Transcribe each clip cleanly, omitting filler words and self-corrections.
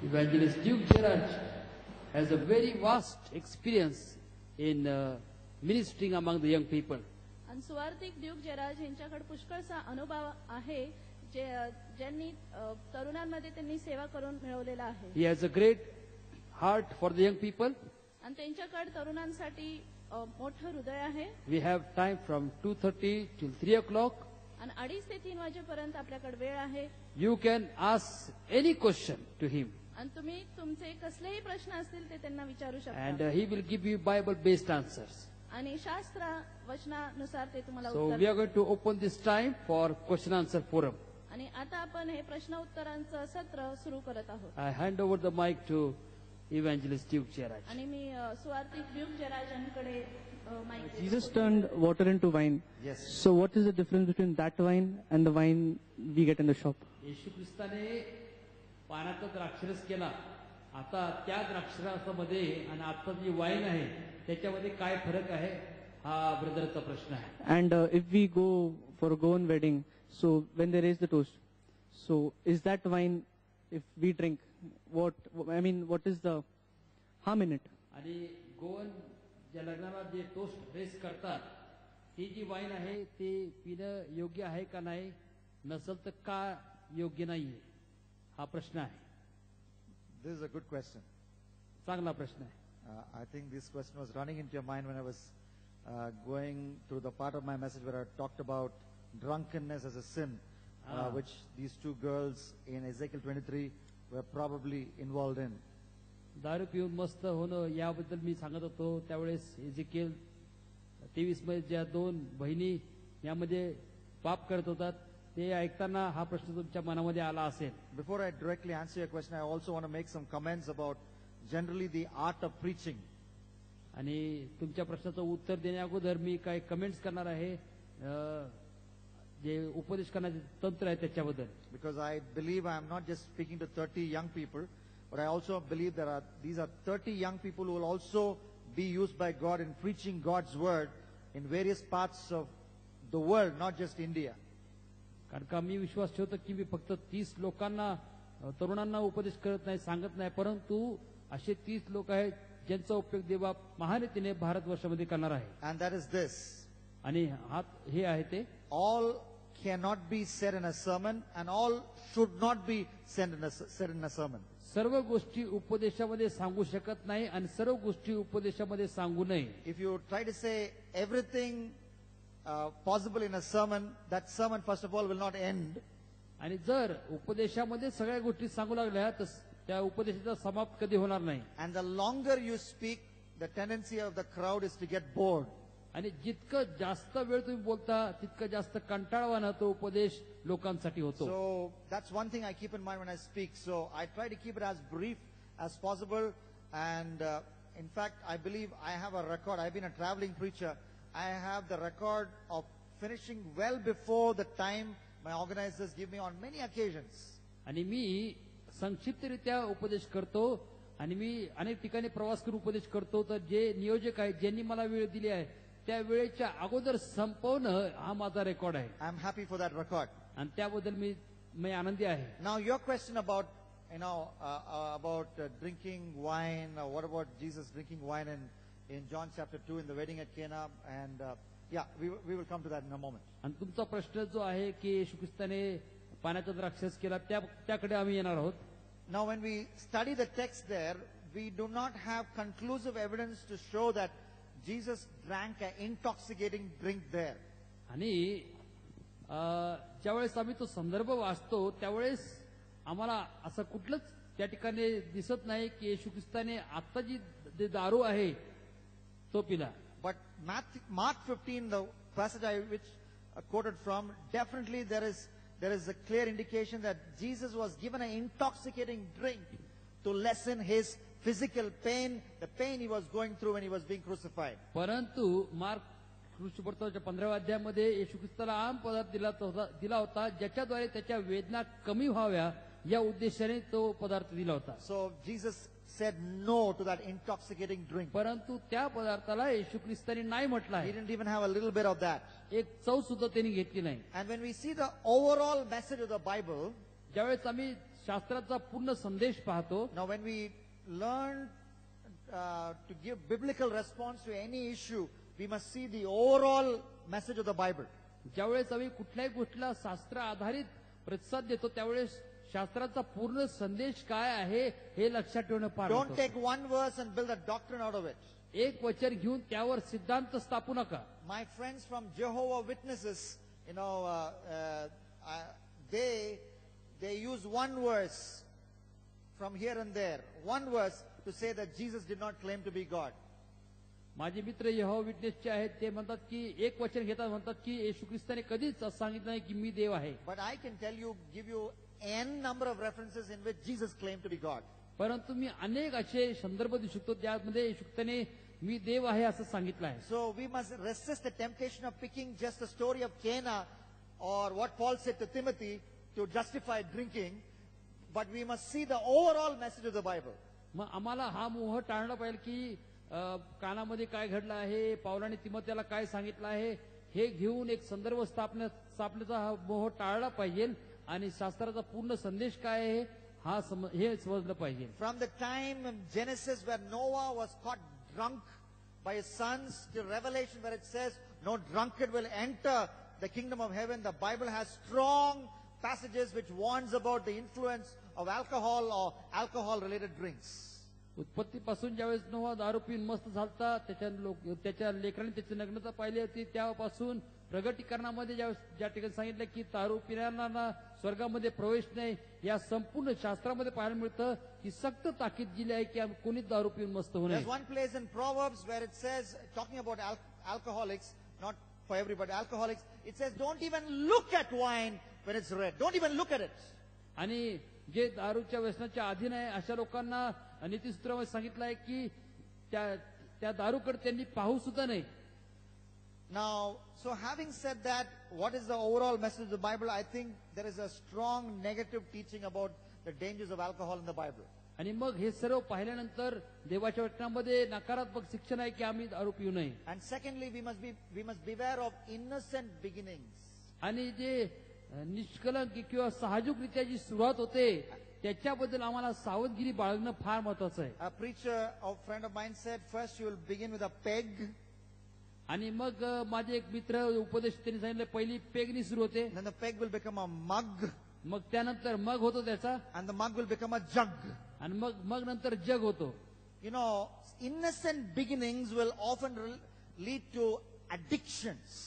Evangelist Duke Gerard has a very vast experience in ministering among the young people. आणि सुवार्थिक Duke जेराज यांच्याकडे पुष्कळसा अनुभव आहे ज्यांनी तरुणांमध्ये त्यांनी सेवा करून मिळवलेला आहे. He has a great heart for the young people. आणि त्यांच्याकडे तरुणांसाठी मोठं हृदय आहे. We have time from 2:30 till 3 o'clock. आणि 2:30 ते 3 वाजेपर्यंत आपल्याकडे वेळ आहे. You can ask any question to him. आणि तुम्ही तुमचे कसलेही प्रश्न असतील ते त्यांना विचारू शकता. And he will give you Bible-based answers. आणि शास्त्र वचनानुसार ते तुम्हाला So उत्तर. we are going to open this time for question-answer forum. आणि आता आपण हे प्रश्न उत्तरांचं सत्र सुरू करत आहोत. I hand over the mic to Evangelist Duke Gerard. आणि मी सुवार्थिक ड्यूक जेराज यांकडे माईक देते. Jesus turned water into wine. Yes. So what is the difference between that wine and the wine we get in the shop? येशू ख्रिस्ताने पाण्याचा द्राक्षरस केला. आता त्या द्राक्षरसामध्ये आणि आता जी wine आहे त्याच्यामध्ये काय फरक आहे हा ब्रदरचा प्रश्न आहे. And if we go for a Goan wedding, so when they raise the toast, so is that wine, if we drink, what is the harm in it? आणि गोवन ज्या लग्नाला जे टोस्ट रेस करतात ही जी वाईन आहे ते पिणं योग्य आहे का नाही, नसेल तर का योग्य नाहीये हा प्रश्न आहे. This is a good question. चांगला प्रश्न आहे. I think this question was running into your mind when I was going through the part of my message where I talked about drunkenness as a sin, which these two girls in Ezekiel 23 were probably involved in. दारू पिऊन मस्त होणं याबद्दल मी सांगत होतो. त्यावेळेस एजेकिएल 23 मध्ये ज्या दोन बहिणी यामध्ये पाप करत होतात ते ऐकताना हा प्रश्न तुमच्या मनामध्ये आला असेल. Before I directly answer your question, I also want to make some comments about generally the art of preaching. आणि तुमच्या प्रश्नाचं उत्तर देण्या अगोदर मी काही कमेंट्स करणार आहे जे उपदेश करण्याचे तंत्र आहे त्याच्याबद्दल. Because I believe I am not just speaking to 30 young people, but I also believe these are 30 young people who will also be used by God in preaching God's word in various parts of the world, not just India. कारण का मी विश्वास ठेवतो की मी फक्त 30 लोकांना तरुणांना उपदेश करत नाही, सांगत नाही, परंतु असे 30 लोक आहेत ज्यांचा उपयोग देवा महानेतीने भारतवर्षामध्ये करणार आहे. And that is this. आणि हे आहे ते All cannot be said in a sermon, and all should not be said in a sermon. सर्व गोष्टी उपदेशामध्ये सांगू शकत नाही आणि सर्व गोष्टी उपदेशामध्ये सांगू नये. If you try to say everything possible in a sermon, that sermon first of all will not end. आणि जर उपदेशामध्ये सगळ्या गोष्टी सांगू लागल्या तर त्या उपदेशाचा समाप्त कधी होणार नाही. And the longer you speak, the tendency of the crowd is to get bored. आणि जितकं जास्त वेळ तुम्ही बोलता तितकं जास्त कंटाळवाणा तो उपदेश लोकांसाठी होतो. So that's one thing I keep in mind when I speak. So I try to keep it as brief as possible. And in fact, I believe I have a record. I've been a traveling preacher. I have the record of finishing well before the time my organizers give me on many occasions. आणि मी संक्षिप्तरित्या उपदेश करतो आणि मी अनेक ठिकाणी प्रवास करून उपदेश करतो. तर जे नियोजक आहेत ज्यांनी मला वेळ दिली आहे त्या वेळेच्या अगोदर संपवणं हा माझा रेकॉर्ड आहे. I am happy for that record. आणि त्याबद्दल मी आनंदी आहे. Now your question about drinking wine, what about Jesus drinking wine in John chapter 2 in the wedding at Cana, and we will come to that in a moment. आणि तुमचा प्रश्न जो आहे की येशू ख्रिस्ताने पाण्याचा द्राक्षरस केला त्याकडे आम्ही येणार आहोत. Now when we study the text there, we do not have conclusive evidence to show that Jesus drank an intoxicating drink there. आणि ज्यावेळेस आम्ही तो संदर्भ वाचतो त्यावेळेस आम्हाला असं कुठलंच त्या ठिकाणी दिसत नाही की येशू ख्रिस्ताने आता जी दारू आहे तो पिला. But Mark 15, the passage which I quoted from, definitely there is a clear indication that Jesus was given an intoxicating drink to lessen his physical pain, the pain he was going through when he was being crucified. परंतु mark ख्रिस्तवर्तमानाच्या 15व्या अध्यायामध्ये येशू ख्रिस्ताला आम पदार्थ दिला होता ज्याच्याद्वारे त्याच्या वेदना कमी व्हाव्या या उद्देशाने तो पदार्थ दिला होता. So Jesus said no to that intoxicating drink. परंतु त्या पदार्थाला येशू ख्रिस्ताने नाही म्हटलं He आहे. didn't even have a little bit of that. एक चव सुद्धा त्यांनी घेतली नाही. And when we see the overall message of the Bible, ज्यावेळेस आम्ही शास्त्राचा पूर्ण संदेश पाहतो, Now, when we learn to give biblical response to any issue, we must see the overall message of the Bible. ज्यावेळेस आम्ही कुठल्याही गोष्टीला शास्त्र आधारित प्रतिसाद देतो त्यावेळेस शास्त्राचा पूर्ण संदेश काय आहे हे लक्षात ठेवणं फार Don't महत्त्वाचं take one verse and build a doctrine out of it. आहे. एक वचन घेऊन त्यावर सिद्धांत स्थापू नका. My friends from Jehovah Witnesses, they use one verse from here and there, one verse to say that Jesus did not claim to be God. माझे मित्र यहोवा विटनेसचे आहेत, ते म्हणतात की एक वचन घेतात, म्हणतात की येशू ख्रिस्ताने कधीच असं सांगितलं नाही की मी देव आहे. But I can give you n number of references in which Jesus claimed to be God. परंतु मी अनेक असे संदर्भ देऊ शकतो ज्यामध्ये येशू ख्रिस्ताने मी देव आहे असं सांगितलं आहे. So we must resist the temptation of picking just the story of Cana or what Paul said to Timothy to justify drinking, but we must see the overall message of the Bible. मग आम्हाला हा मोह टाळला पाहिजे की कानामध्ये काय घडलं आहे, पावलाने तिमोथेला काय सांगितलं आहे हे घेऊन एक संदर्भ स्थापनेचा हा मोह टाळला पाहिजे आणि शास्त्राचा पूर्ण संदेश काय आहे हे समजलं पाहिजे. From the time in Genesis where Noah was caught drunk by his sons to Revelation where it says no drunkard will enter the kingdom of heaven, the Bible has strong passages which warns about the influence of alcohol or alcohol related drinks. उत्पत्तीपासून ज्यावेळेस नोहा दारू पिऊन मस्त झालता, त्याच्या लेकरांनी त्याची नग्नता पाहिली होती, त्यापासून प्रगटीकरणामध्ये ज्या ठिकाणी सांगितलं की दारू पिणाऱ्यांना स्वर्गामध्ये प्रवेश नाही, या संपूर्ण शास्त्रामध्ये पाहायला मिळतं की सक्त ताकीद दिली आहे की कोणीच दारू पिऊन मस्त होऊ नये. There's one place in Proverbs where it says, talking about alcoholics, not for everybody, alcoholics, it says don't even look at wine when it's red. Don't even look at it. आणि जे दारूच्या व्यसनाच्या अधीन आहे अशा लोकांना नीतिसूत्रामध्ये सांगितलं आहे की त्या दारूकडे त्यांनी पाहू सुद्धा नाही. Now, so having said that, what is the overall message of the Bible? I think there is a strong negative teaching about the dangers of alcohol in the Bible. आणि मग हे सर्व पाहिल्यानंतर देवाच्या वचनामध्ये नकारात्मक शिक्षण आहे की आम्ही दारू पिऊ नये. And secondly, we must beware of innocent beginnings. आणि जे निष्कलंक किंवा साहजिकरित्या जी सुरुवात होते त्याच्याबद्दल आम्हाला सावधगिरी बाळगणं फार महत्वाचं आहे. A preacher, a friend of mine said, first you will begin with a peg. आणि मग माझे एक मित्र उपदेश त्यांनी सांगितलं पहिली पेगनी सुरू होते, Then the peg will become a mug. मग त्यानंतर मग होतो त्याचा, And the mug will become a jug. आणि मग नंतर जग होतो. You know, innocent beginnings will often lead to addictions.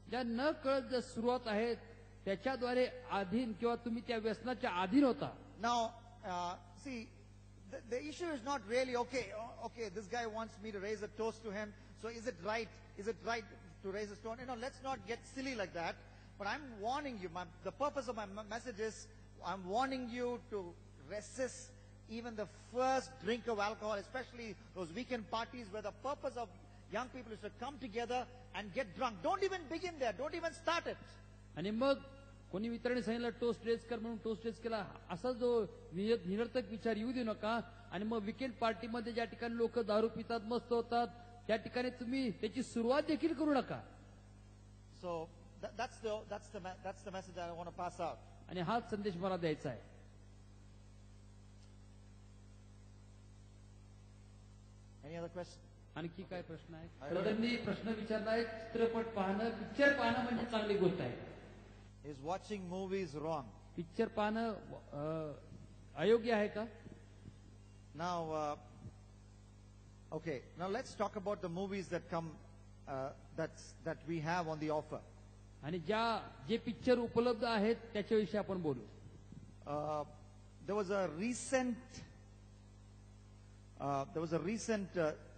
ज्या न कळत ज्या सुरुवात आहेत त्याच्याद्वारे अधीन किंवा तुम्ही त्या व्यसनाच्या अधीन होता. Now, see, the issue is not really, okay, this guy wants me to raise a toast to him, so is it right to raise a stone? Let's not get silly like that. But I'm warning you, the purpose of my message is, I'm warning you to resist even the first drink of alcohol, especially those weekend parties where the purpose of young people is to come together and get drunk. Don't even begin there. Don't even start it. आणि मग कोणी मित्रांनी सांगितलं toast race कर म्हणून toast race केला, असा जो निरर्थक विचार येऊ देऊ नका. आणि मग विकेंड पार्टीमध्ये ज्या ठिकाणी लोक दारू पितात मस्त होतात त्या ठिकाणी तुम्ही त्याची सुरुवात देखील करू नका. So that's the message I want to pass out. आणि हाच संदेश मला द्यायचा आहे. Any other question? आणखी काय प्रश्न आहे? ब्रदरनी प्रश्न विचारलाय, चित्रपट पाहणं, पिक्चर पाहणं म्हणजे चांगली गोष्ट आहे. Is watching movies wrong? Picture पाहणं अयोग्य आहे का? Now, okay. Now let's talk about the movies that come, that we have on the offer. आणि जे पिक्चर उपलब्ध आहेत त्याच्याविषयी आपण बोलू. There was a recent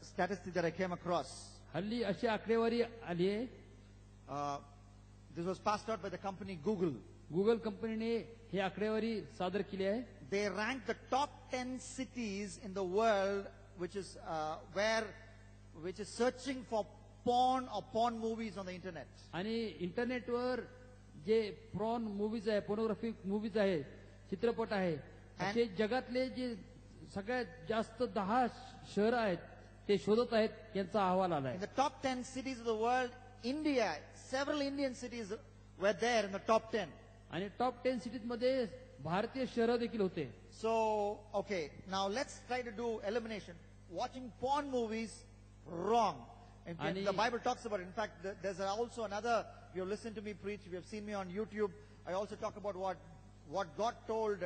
statistic that I came across. हल्ली अशी आकडेवारी आली आहे. This was passed out by the company Google. Google कंपनीने ही आकडेवारी सादर केली आहे. They ranked the top 10 cities in the world which is searching for porn or porn movies on the internet. आणि इंटरनेटवर जे प्रॉन मूवीज आहे, पोर्नोग्राफिक मूवीज आहे, चित्रपट आहे, असे जगातले जे सगळ्यात जास्त 10 शहर आहेत ते शोधत आहेत यांचा अहवाल आला In आहे. the top 10 cities of the world, India, several Indian cities were there in the top 10. आणि टॉप 10 सिटीज मध्ये भारतीय शहरं देखील होते. So, okay, now let's try to do elimination. Watching porn movies, wrong. And Ani- the Bible talks about it. In fact, there's also another, if you've listened to me preach, if you've seen me on YouTube, I also talk about what God told,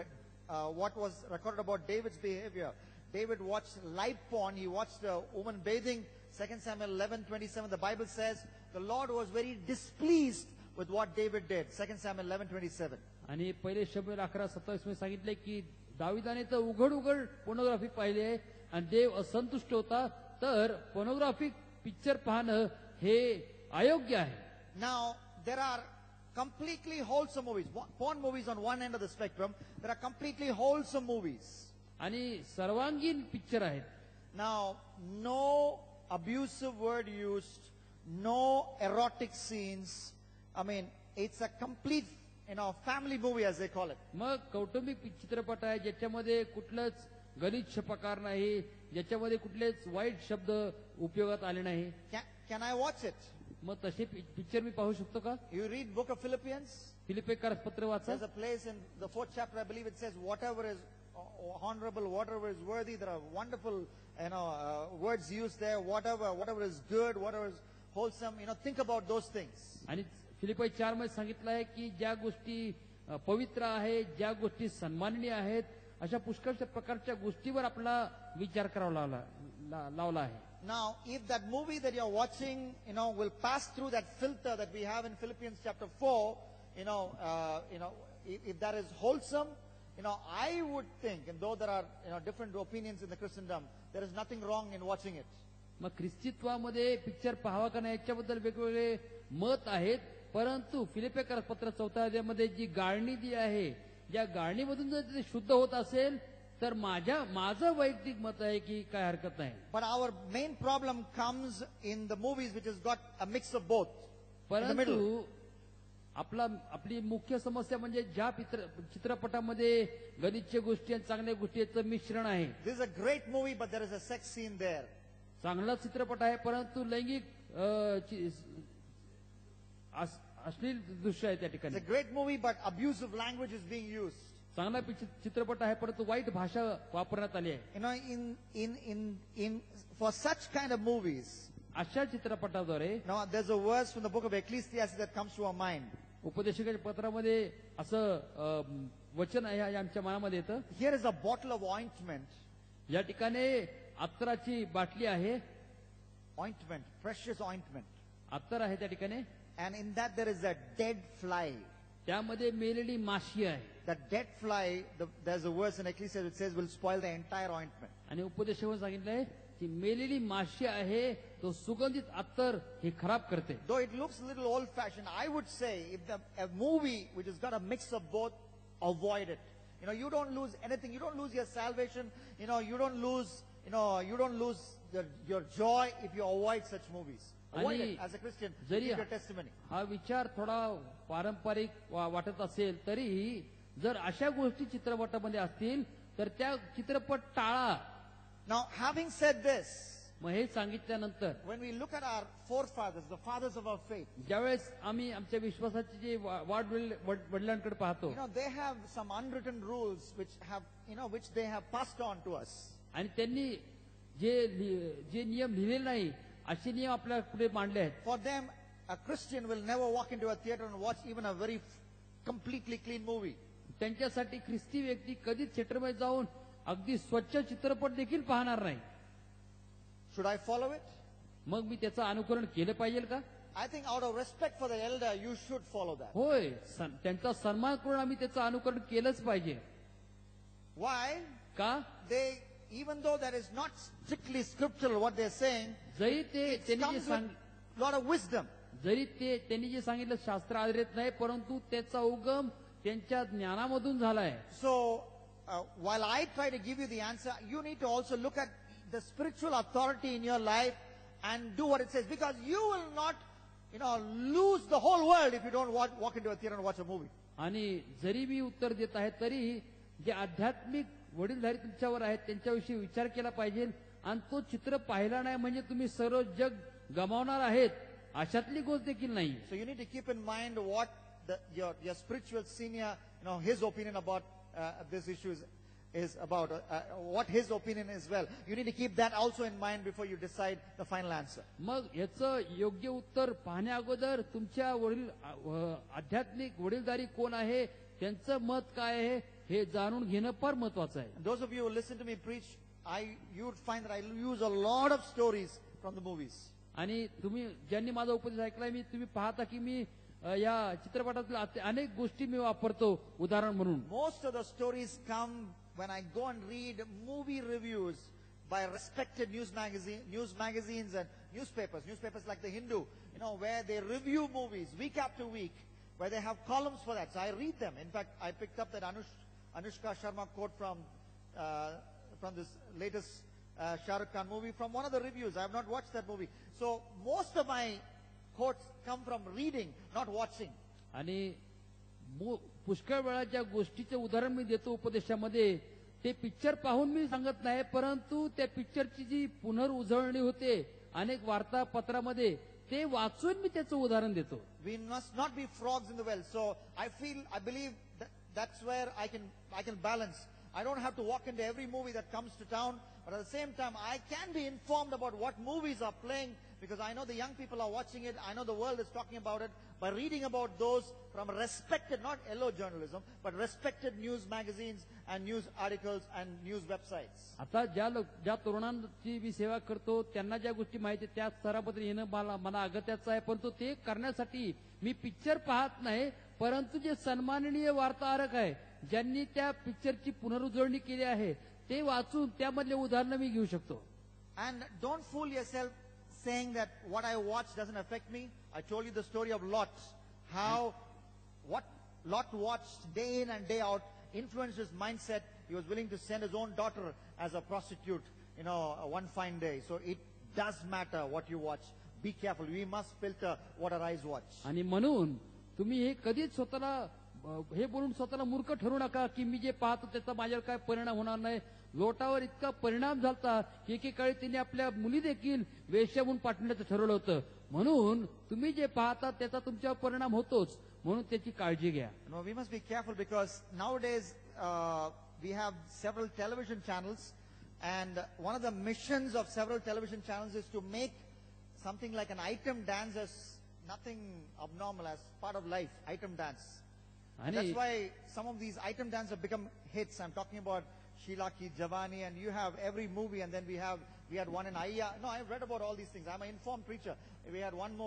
what was recorded about David's behavior. David watched live porn. He watched a woman bathing. 2 Samuel 11:27, the Bible says, the Lord was very displeased with what David did. 2 Samuel 11:27. आणि पहिले शमूएल 11:27 मध्ये सांगितले की दाविदाने तर उघड उघड pornography पाहिली आहे आणि देव असंतुष्ट होता. तर पोर्नोग्राफिक पिक्चर पाहणं हे अयोग्य आहे. Now, there are completely wholesome movies. Porn movies on one end of the spectrum. There are completely wholesome movies. आणि सर्वांगीण पिक्चर आहेत. Now, no abusive word used, no erotic scenes. I mean, it's a complete, family movie as they call it. मग कौटुंबिक चित्रपट आहे ज्याच्यामध्ये कुठलंच गलिच्छ प्रकार नाही, ज्याच्यामध्ये कुठलेच वाईट शब्द उपयोगात आले नाही. Can I watch it? मग तसे पिक्चर मी पाहू शकतो का? You read book of Philippians. फिलिपेकर पत्र वाचा. There's a place in the 4th chapter, I believe it says, whatever is honorable, whatever is worthy. There are wonderful, words used there. Whatever is good, whatever is wholesome. Think about those things. आणि फिलिपाई 4 मध्ये सांगितलं आहे की ज्या गोष्टी पवित्र आहेत, ज्या गोष्टी सन्माननीय आहेत, अशा पुष्कळशा प्रकारच्या गोष्टीवर आपला विचार करावा लावला आहे. Now, if that movie that you're watching, will pass through that filter that we have in Philippians chapter 4, if that is wholesome, I would think, and though there are, different opinions in the Christendom, there is nothing wrong in watching it. मग ख्रिस्तीत्वामध्ये picture पाहावा का नाही याच्याबद्दल वेगवेगळे मत आहेत. परंतु फिलिपेकर पत्र 4 अध्यायामध्ये जी गाळणी जी आहे, ज्या गाळणीमधून जर ते शुद्ध होत असेल तर माझं वैयक्तिक मत आहे की काय हरकत नाही. But our main problem comes in the movies which has got a mix of both. In the middle. परंतु आपली मुख्य समस्या म्हणजे ज्या चित्रपटामध्ये गलिच्छ गोष्टी आणि चांगल्या गोष्टीचं मिश्रण आहे. This is a great movie, but there is a sex scene there. चांगला चित्रपट आहे परंतु लैंगिक अश्लील दृश्य आहे त्या It's ठिकाणी. a great movie, but abusive language is being used. चांगला चित्रपट आहे परंतु वाईट भाषा वापरण्यात आली आहे. For such kind of movies, अशा चित्रपटाद्वारे now there's a verse from the book of Ecclesiastes that comes to our mind. उपदेशकाच्या पत्रामध्ये असं वचन आहे आमच्या मनामध्ये येतं. Here is a bottle of ointment. या ठिकाणी अत्तराची बाटली आहे. Ointment, precious ointment. अत्तर आहे त्या ठिकाणी. And in that there is a dead fly. त्यामध्ये मेलेली माशी आहे. That dead fly, there's a verse in Ecclesiastes which says will spoil the entire ointment. आणि उपदेशावर सांगितलंय की मेलेली माशी आहे तो सुगंधित अत्तर हे खराब करते. Though it looks a little old-fashioned, I would say if a movie which has got a mix of both, avoid it. You don't lose anything. You don't lose your salvation. You don't lose your joy if you avoid such movies. Avoid it as a Christian. Give your testimony. हा विचार थोडा पारंपरिक वाटत असेल तरी जर अशा गोष्टी चित्रपटामध्ये असतील तर त्या चित्रपट टाळा. Now, having said this, मग हे सांगितल्यानंतर when we look at our forefathers, the fathers of our faith, ज्यावेळेस आम्ही आमच्या विश्वासाचे जे वडिलांकडे पाहतो, they have some unwritten rules which they have passed on to us. आणि त्यांनी जे नियम लिहिलेले नाही असे नियम आपल्या पुढे मांडले आहेत. For them, a Christian will never walk into a theater and watch even a very completely clean movie. त्यांच्यासाठी ख्रिस्ती व्यक्ती कधीच थिएटरमध्ये जाऊन अगदी स्वच्छ चित्रपट देखील पाहणार नाही. Should I follow it? मग मी त्याचं अनुकरण केलं पाहिजे का? I think out of respect for the elder, you should follow that. होय, त्यांचा सन्मान करून आम्ही त्याचं अनुकरण केलंच पाहिजे. Why? का? Even though that is not strictly scriptural what they're saying, जरी it त्यांनी comes with a lot of wisdom. जरी त्यांनी जे सांगितलं शास्त्र आधारित नाही परंतु त्याचा उगम त्यांच्या ज्ञानामधून झालाय. So while I try to give you the answer, you need to also look at the spiritual authority in your life and do what it says, because you will not lose the whole world if you don't walk into a theater and watch a movie. आणि जरी मी उत्तर देत आहे तरी जे आध्यात्मिक वडीलधारी तुमच्यावर आहेत त्यांच्याविषयी विचार केला पाहिजे. आणि तो चित्र पाहिला नाही म्हणजे तुम्ही सर्व जग गमावणार आहेत अशातली गोष्ट देखील नाही. So you need to keep in mind what your spiritual senior, his opinion about this issue is about, what his opinion is. Well, you need to keep that also in mind before you decide the final answer. मग याचं योग्य उत्तर पाहण्या अगोदर तुमच्या वडील आध्यात्मिक वडीलधारी कोण आहे, त्यांचं मत काय आहे हे जाणून घेणं फार महत्वाचं आहे. And those of you who listen to me preach, you would find that I use a lot of stories from the movies. आणि तुम्ही ज्यांनी माझा उपदेश ऐकलाय, तुम्ही पाहता की मी या चित्रपटातील अनेक गोष्टी मी वापरतो उदाहरण म्हणून. Most of the stories come when I go and read movie reviews by respected news magazines and newspapers like the Hindu, where they review movies week after week, where they have columns for that. So I read them. In fact, I picked up that Anushka Sharma quote from this latest Shah Rukh Khan movie from one of the reviews. I have not watched that movie. So most of my quotes come from reading, not watching. आणि पुष्कळ वेळा ज्या गोष्टीचे उदाहरण मी देतो उपदेशामध्ये, ते picture पाहून मी सांगत नाही, परंतु त्या पिक्चरची जी पुनरुजळणी होते अनेक वार्तापत्रामध्ये, ते वाचून मी त्याचं उदाहरण देतो. We must not be frogs in the well. So I believe that's where I can balance. I don't have to walk into every movie that comes to town, but at the same time, I can be informed about what movies are playing, because I know the young people are watching it. I know the world is talking about it by reading about those from respected, not yellow journalism, but respected news magazines and news articles and news websites. आता ज्या तरुणांची मी सेवा करतो, त्यांना ज्या गोष्टी माहिती त्या स्तराबद्दल येणं मला अगत्याचं आहे, परंतु ते करण्यासाठी मी पिक्चर पाहत नाही, परंतु जे सन्माननीय वार्ताहरक आहे, ज्यांनी त्या पिक्चरची पुनरुजळणी केली आहे, ते वाचून त्यामधले उदाहरणं मी घेऊ शकतो. And don't fool yourself saying that what I watch doesn't affect me. I told you the story of Lot, how what Lot watched day in and day out influenced his mindset. He was willing to send his own daughter as a prostitute, one fine day. So it does matter what you watch. Be careful. We must filter what our eyes watch. आणि म्हणून तुम्ही हे कधीच स्वतःला हे बोलून स्वतःला मूर्ख ठरू नका की मी जे पाहतो त्याचा माझ्यावर काय परिणाम होणार नाही. लोटावर इतका परिणाम झाला की एकेकाळी त्यांनी आपल्या मुली देखील वेश्या म्हणून पाठवण्याचं ठरवलं होतं. म्हणून तुम्ही जे पाहता त्याचा तुमच्यावर परिणाम होतोच, म्हणून त्याची काळजी घ्या. No, we must be careful because nowadays we have several television channels, and one of the missions of several television channels is to make something like an item dance as nothing abnormal, as part of life. Item dance. And that's why some of these item dances have become hits. I'm talking about Sheila Ki Javani, and you have every movie, and then we had one in Aiya. No, I've read about all these things. I'm an informed preacher. We had one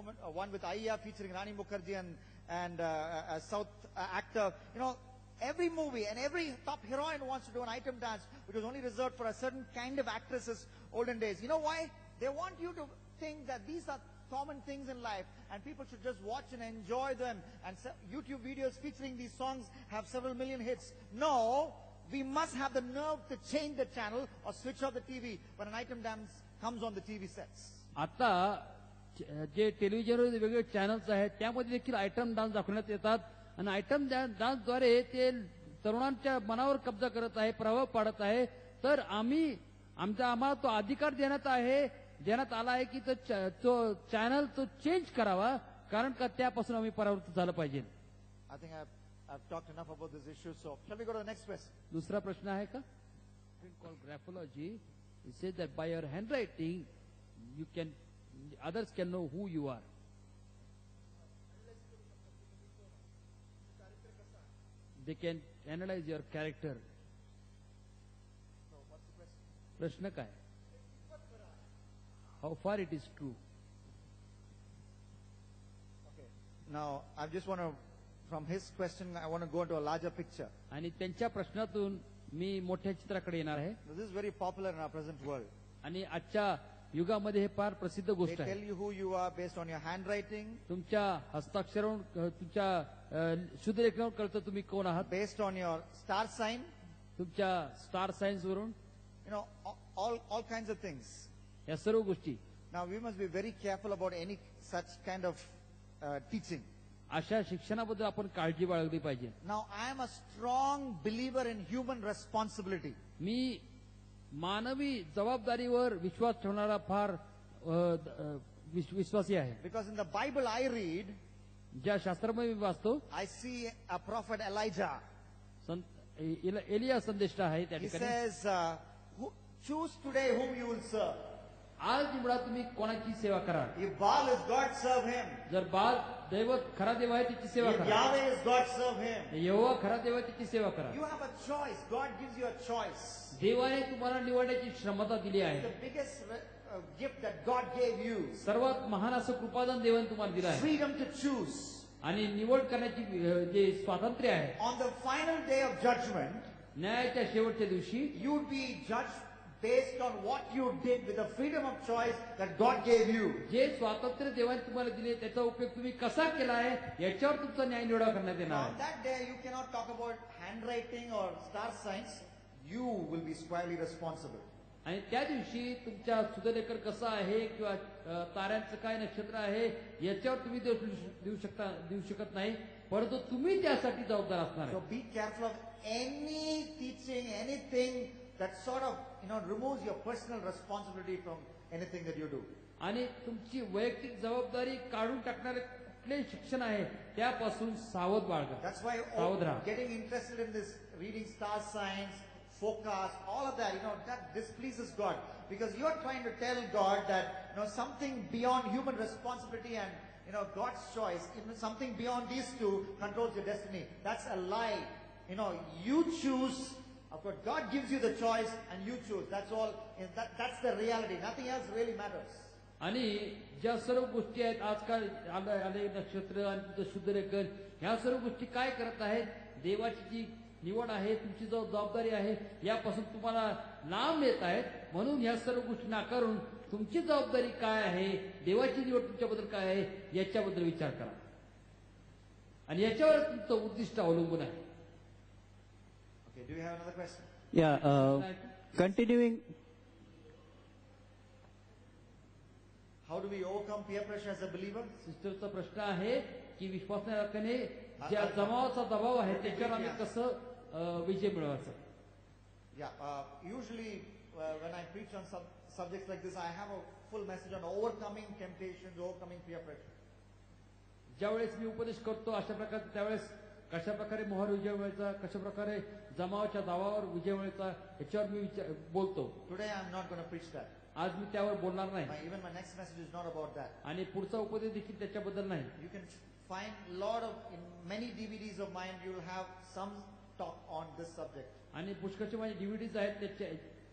with Aiya featuring Rani Mukherjee and a South actor. Every movie and every top heroine wants to do an item dance, which was only reserved for a certain kind of actresses olden days. You know why? They want you to think that these are common things in life and people should just watch and enjoy them, and YouTube videos featuring these songs have several million hits. No, we must have the nerve to change the channel or switch off the TV when an item dance comes on the TV sets. आता जे टेलिव्हिजनवर वेगवेगळे channels आहेत त्यामध्ये देखील item dance दाखवण्यात येतात, आणि item डान्सद्वारे ते तरुणांच्या मनावर कब्जा करत आहे, प्रभाव पाडत आहे. तर आम्हाला तो अधिकार देण्यात आला आहे की तो चॅनल तो चेंज करावा, कारण का त्यापासून आम्ही परावृत्त झालं पाहिजे. I think I've talked enough about this issue, so shall we go to the next question? दुसरा प्रश्न आहे का? Called graphology. It says that by your handwriting, others can know who you are. They can analyze your character. So what's the question? प्रश्न काय? How far it is true? Okay. Now, I just want to, from his question, I want to go into a larger picture. आणि त्यांच्या प्रश्नातून मी मोठ्या चित्राकडे येणार आहे. This is very popular in our present world. आणि आजच्या युगामध्ये हे फार प्रसिद्ध They गोष्ट tell आहे. you who you are based on your handwriting, तुमच्या हस्ताक्षरावरून तुमच्या शुद्ध लेखनावर कळतं तुम्ही कोण आहात, based on your star sign, तुमच्या स्टार सायन्स वरून, all kinds of things. या सर्व गोष्टी. Now, we must be very careful about any such kind of teaching. अशा शिक्षणाबद्दल आपण काळजी बाळगली पाहिजे. Now, I am a strong believer in human responsibility. मी मानवी जबाबदारीवर विश्वास ठेवणारा फार विश्वासी आहे. Because in the Bible I read, ज्या शास्त्रामध्ये मी वाचतो, I see a prophet Elijah. Elia संदेश आहे त्या He ठिकाणी. says, choose today whom you will serve. आज निवडा तुम्ही कोणाची सेवा करा. If Baal is God, serve him. जर बाल दैवत खरा देव आहे त्याची सेवा If करा. Yahweh is God, serve him. यहोवा खरा देव आहे त्याची सेवा करा. You have a choice. God gives you a choice. देवाने तुम्हाला निवडण्याची क्षमता दिली It's आहे. the biggest gift that God gave you. सर्वात महान असं कृपादान देवाने तुम्हाला दिलं आहे. Freedom to choose. आणि निवड करण्याची जे स्वातंत्र्य आहे. On the final day of judgment, न्यायाच्या शेवटच्या दिवशी you would be judged based on what you did with the freedom of choice that God gave you. जे स्वातंत्र्य देवाने तुम्हाला दिले त्याचा उपयोग तुम्ही कसा केला आहे याच्यावर तुमचा न्याय निवडा करण्यात येणार On आहे. that day, you cannot talk about handwriting or star signs. You will be squarely responsible. आणि त्या दिवशी तुमच्या सुधलेखन कसं आहे किंवा ताऱ्यांचं काय नक्षत्र आहे याच्यावर तुम्ही देऊ शकत नाही, परंतु तुम्ही त्यासाठी जबाबदार असणार So आहे. be careful of any teaching, anything that sort of, removes your personal responsibility from anything that you do. आणि तुमची वैयक्तिक जबाबदारी काढून टाकणारे कुठलेही शिक्षण आहे त्यापासून सावध बाळगा. That's why सावध राहा. getting interested in this reading star signs, forecast, all of that, that displeases God. Because you're trying to tell God that, something beyond human responsibility and, God's choice, something beyond these two controls your destiny. That's a lie. You choose. Of course, God gives you the choice and you choose. That's all. That's the reality. Nothing else really matters. आणि ज्या सर्व गोष्टी आहेत आजकाल आले नक्षत्र आणि तुमचं शुद्धलेखन ह्या सर्व गोष्टी काय करत आहेत, देवाची जी निवड आहे तुमची जो जबाबदारी आहे यापासून तुम्हाला लांब येत आहेत. म्हणून ह्या सर्व गोष्टी नाकारून तुमची जबाबदारी काय आहे, देवाची निवड तुमच्याबद्दल काय आहे याच्याबद्दल विचार करा आणि याच्यावर तुमचं उद्दिष्ट अवलंबून आहे. Okay, do you have another question? Yeah, continuing. How do we overcome peer pressure as a believer? सिस्टरचा प्रश्न आहे की विश्वासनाने ज्या जमावाचा दबाव आहे त्याच्यावर आम्ही कसं विजय मिळवायचा. Yeah, usually when I preach on subjects like this, I have a full message on overcoming temptations, overcoming peer pressure. ज्यावेळेस मी उपदेश करतो अशा प्रकारे त्यावेळेस कशा प्रकारे मोहर विजय मिळवायचा, कशा प्रकारे जमावाच्या दावावर विजय मिळवायचा याच्यावर मी बोलतो. Today I am not going to preach that. आज मी त्यावर बोलणार नाही Even my next message is not about that. आणि पुढचा उपदेश देखील त्याच्याबद्दल नाही. You can find in many DVDs of mine, you will have some talk on this subject. आणि पुष्कळचे माझे DVDs आहेत त्याच्या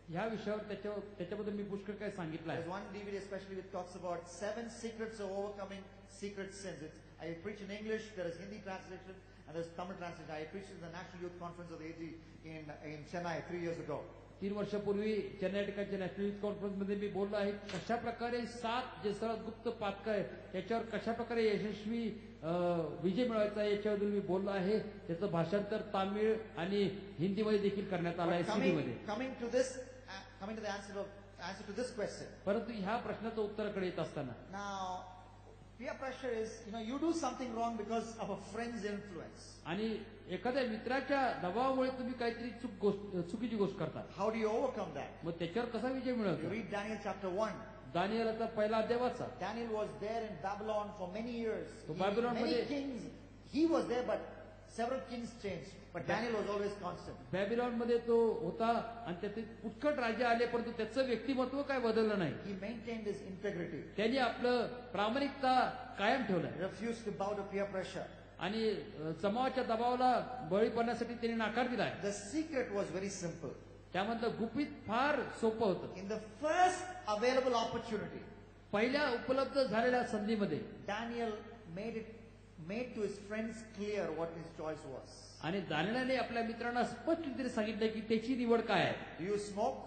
ह्या विषयावर त्याच्याबद्दल मी पुष्कळ काय सांगितलं There's आहे. one DVD especially which talks about 7 secrets of overcoming secret sins. I preach in English, there is Hindi translation, and there's Tamil translation. I preached in the National Youth Conference of the AG in Chennai 3 years ago. 3 वर्षापूर्वी चेन्नई ठिकाणच्या national youth conference मध्ये मी बोललो आहे कशा प्रकारे 7 जे सर्वात गुप्त पातक आहे त्याच्यावर कशा प्रकारे यशस्वी विजय मिळवायचा याच्याबद्दल मी बोललो आहे. त्याचं भाषांतर तामिळ आणि हिंदीमध्ये देखील करण्यात आलं आहे, CD मध्ये. Coming to the answer to this question. परंतु ह्या प्रश्नाचं उत्तराकडे येत असताना Now, peer pressure is, you do something wrong because of a friend's influence. आणि एखाद्या मित्राच्या दबावामुळे तुम्ही काहीतरी चुकीची गोष्ट करता. How do you overcome that? मग त्याच्यावर कसा विजय You मिळवतो. read Daniel chapter 1. दानिएलचा पहिला अध्याय वाचा. Daniel was there in Babylon for many years. So Babylon Many मध्ये- kings, he was there, but several kings changed. But Daniel was always constant. Babylon मध्ये तो होता आणि त्याचे पुष्कळ राजे आले परंतु त्याचं व्यक्तिमत्व काय बदललं नाही. He maintained his integrity. त्यांनी आपलं प्रामाणिकता कायम ठेवलंय He refused to bow to peer pressure. आणि जमावाच्या दबावाला बळी पडण्यासाठी त्यांनी नाकार दिलाय. The secret was very simple. त्यामधलं गुपित फार सोपं होतं. In the first available opportunity, पहिल्या उपलब्ध झालेल्या संधीमध्ये Daniel made to his friends clear what his choice was. आणि दानिएलने आपल्या मित्रांना स्पष्टपणे सांगितलं की त्याची निवड काय आहे. Do you smoke?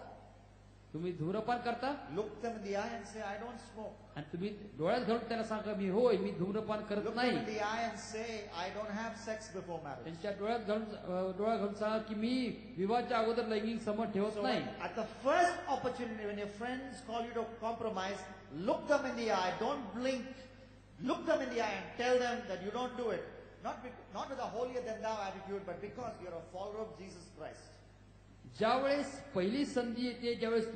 तुम्ही धूम्रपान करता. Look them in the eye and say, I don't smoke. आणि तुम्ही डोळ्यात घालून त्यांना सांगा मी होय मी धूम्रपान करत Look them नाही. in the eye and say, I don't have sex before marriage. त्यांच्या डोळ्यात घालून सांगा की मी विवाहाच्या अगोदर लैंगिक संबंध ठेवत So नाही. at the first opportunity, when your friends call you to compromise, look them in the eye, don't blink. Look them in the eye and tell them that you don't do it. Not with a holier than thou attitude, but because you're a follower of Jesus Christ. ज्यावेळेस पहिली संधी येते, ज्यावेळेस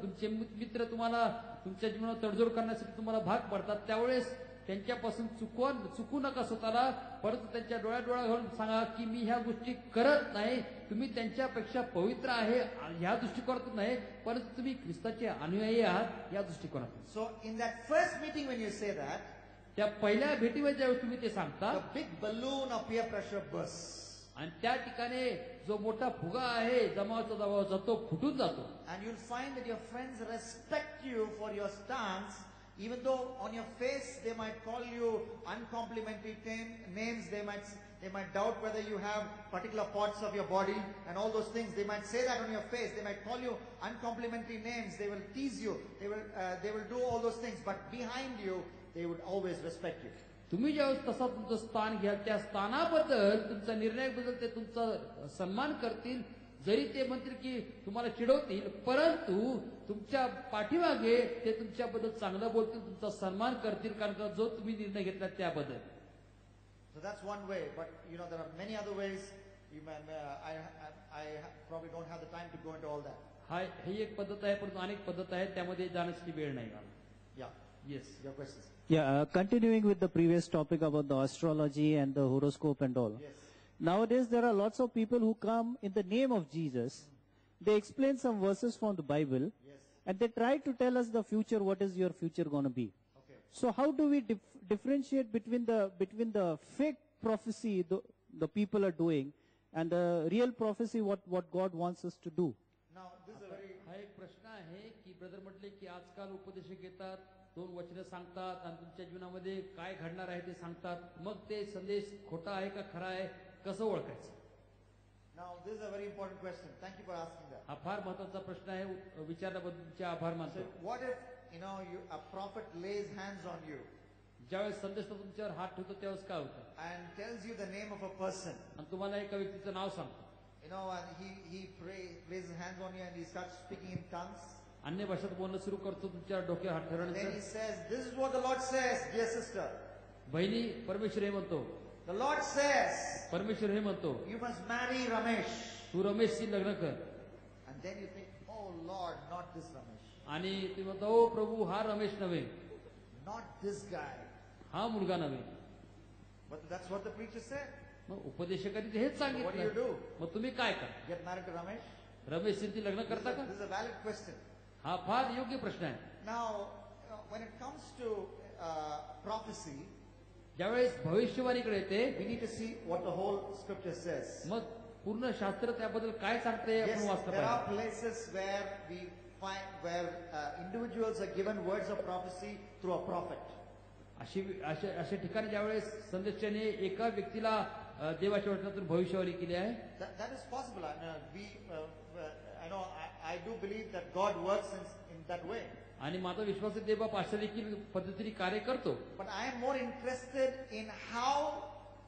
तुमचे मित्र तुम्हाला तुमच्या जीवनात तडजोड करण्यासाठी तुम्हाला भाग पडतात, त्यावेळेस त्यांच्यापासून चुकू नका स्वतःला, परंतु त्यांच्या डोळ्यात डोळा घालून सांगा की मी ह्या गोष्टी करत नाही. तुम्ही त्यांच्यापेक्षा पवित्र आहे ह्या दृष्टिकोनातून नाही, परंतु तुम्ही ख्रिस्ताचे अनुयायी आहात या दृष्टिकोनातून. So in that first meeting when you say that, त्या पहिल्या भेटीमध्ये ज्यावेळी तुम्ही ते सांगता, the big balloon of peer pressure bursts. आणि त्या ठिकाणी जो मोठा फुगा आहे जमावाचा दबावाचा तो फुटून जातो. And you'll find that your friends respect you for your stance, even though on your face they might call you uncomplimentary names, they might doubt whether you have particular parts of your body and all those things. They might say that on your face. They might call you uncomplimentary names. They will tease you. They will do all those things. But behind you, they would always respect you. तुम्ही ज्यावेळेस तसा तुमचं स्थान घ्याल त्या स्थानाबद्दल तुमचा निर्णय बद्दल ते तुमचा सन्मान करतील. जरी ते म्हणतील की तुम्हाला चिडवतील, परंतु तुमच्या पाठीमागे ते तुमच्याबद्दल चांगलं बोलतील, तुमचा सन्मान करतील, कारण का जो तुम्ही निर्णय घेतला त्याबद्दल. So that's one way, but there are many other ways. I probably don't have the time to go into all that. ही एक पद्धत आहे, परंतु अनेक पद्धत आहेत, त्यामध्ये जाण्याची वेळ नाही मला. Yeah. Yes. Your questions. Yeah, continuing with the previous topic about the astrology and the horoscope and all. Yes. Nowadays, there are lots of people who come in the name of Jesus. They explain some verses from the Bible, Yes. and they try to tell us the future, what is your future going to be. Okay. So how do we differentiate between the fake prophecy the people are doing and the real prophecy what God wants us to do? Now, this is a very हा एक प्रश्न आहे की brother म्हटले की आजकाल उपदेशक येतात, 2 वचनं सांगतात आणि तुमच्या जीवनामध्ये काय घडणार आहे ते सांगतात. मग ते संदेश खोटा आहे का खरा आहे कसं ओळखायचं? Now, this is a very important question. Thank you for asking that. हा फार महत्वाचा प्रश्न आहे. विचारल्याबद्दल तुमचे आभार So, मानतो. what if a prophet lays hands on you ज्यावेळेस संदेश तुमच्यावर हात ठेवतो त्यावेळेस काय होतं and tells you the name of a person? आणि तुम्हाला एका व्यक्तीचं नाव सांगतो, And he lays his hands on you and he starts speaking in tongues. अन्य भाषेत बोलणं सुरू करतो तुमच्या डोक्यावर हात And then he ठेवल्यानंतर. says, "This is what the Lord says, dear sister. बहिणी, परमेश्वर हे म्हणतो, The Lord says परमेश्वर हे म्हणतो you must marry Ramesh." तू रमेशशी लग्न कर. And then you think, "Oh Lord, not this Ramesh, आणि ते म्हणतो, ओ प्रभू हा रमेश नव्हे, not this guy." हा मुलगा नव्हे. But that's what the preacher said. मग उपदेशकांनी ते हेच What do you सांगितलं. do? मग तुम्ही काय करा? Get married to Ramesh? रमेशशी लग्न करता का? This is a valid question. हा फार योग्य प्रश्न आहे. Now, when it comes to prophecy, ज्यावेळेस भविष्यवाणीकडे येते, we need to see what the whole scripture says. मग पूर्ण शास्त्र त्याबद्दल काय सांगते आपण Yes, वाचलं there are पाहिजे. places where we find individuals are given words of prophecy through a prophet. अशा ठिकाणी ज्यावेळेस संदेशाने एका व्यक्तीला देवाच्या वचनातून भविष्यवाणी केली आहे. That is possible. I do believe that God works in that way. आणि माझा विश्वास आहे देव अशा देखील पद्धतीने कार्य करतो. But I am more interested in how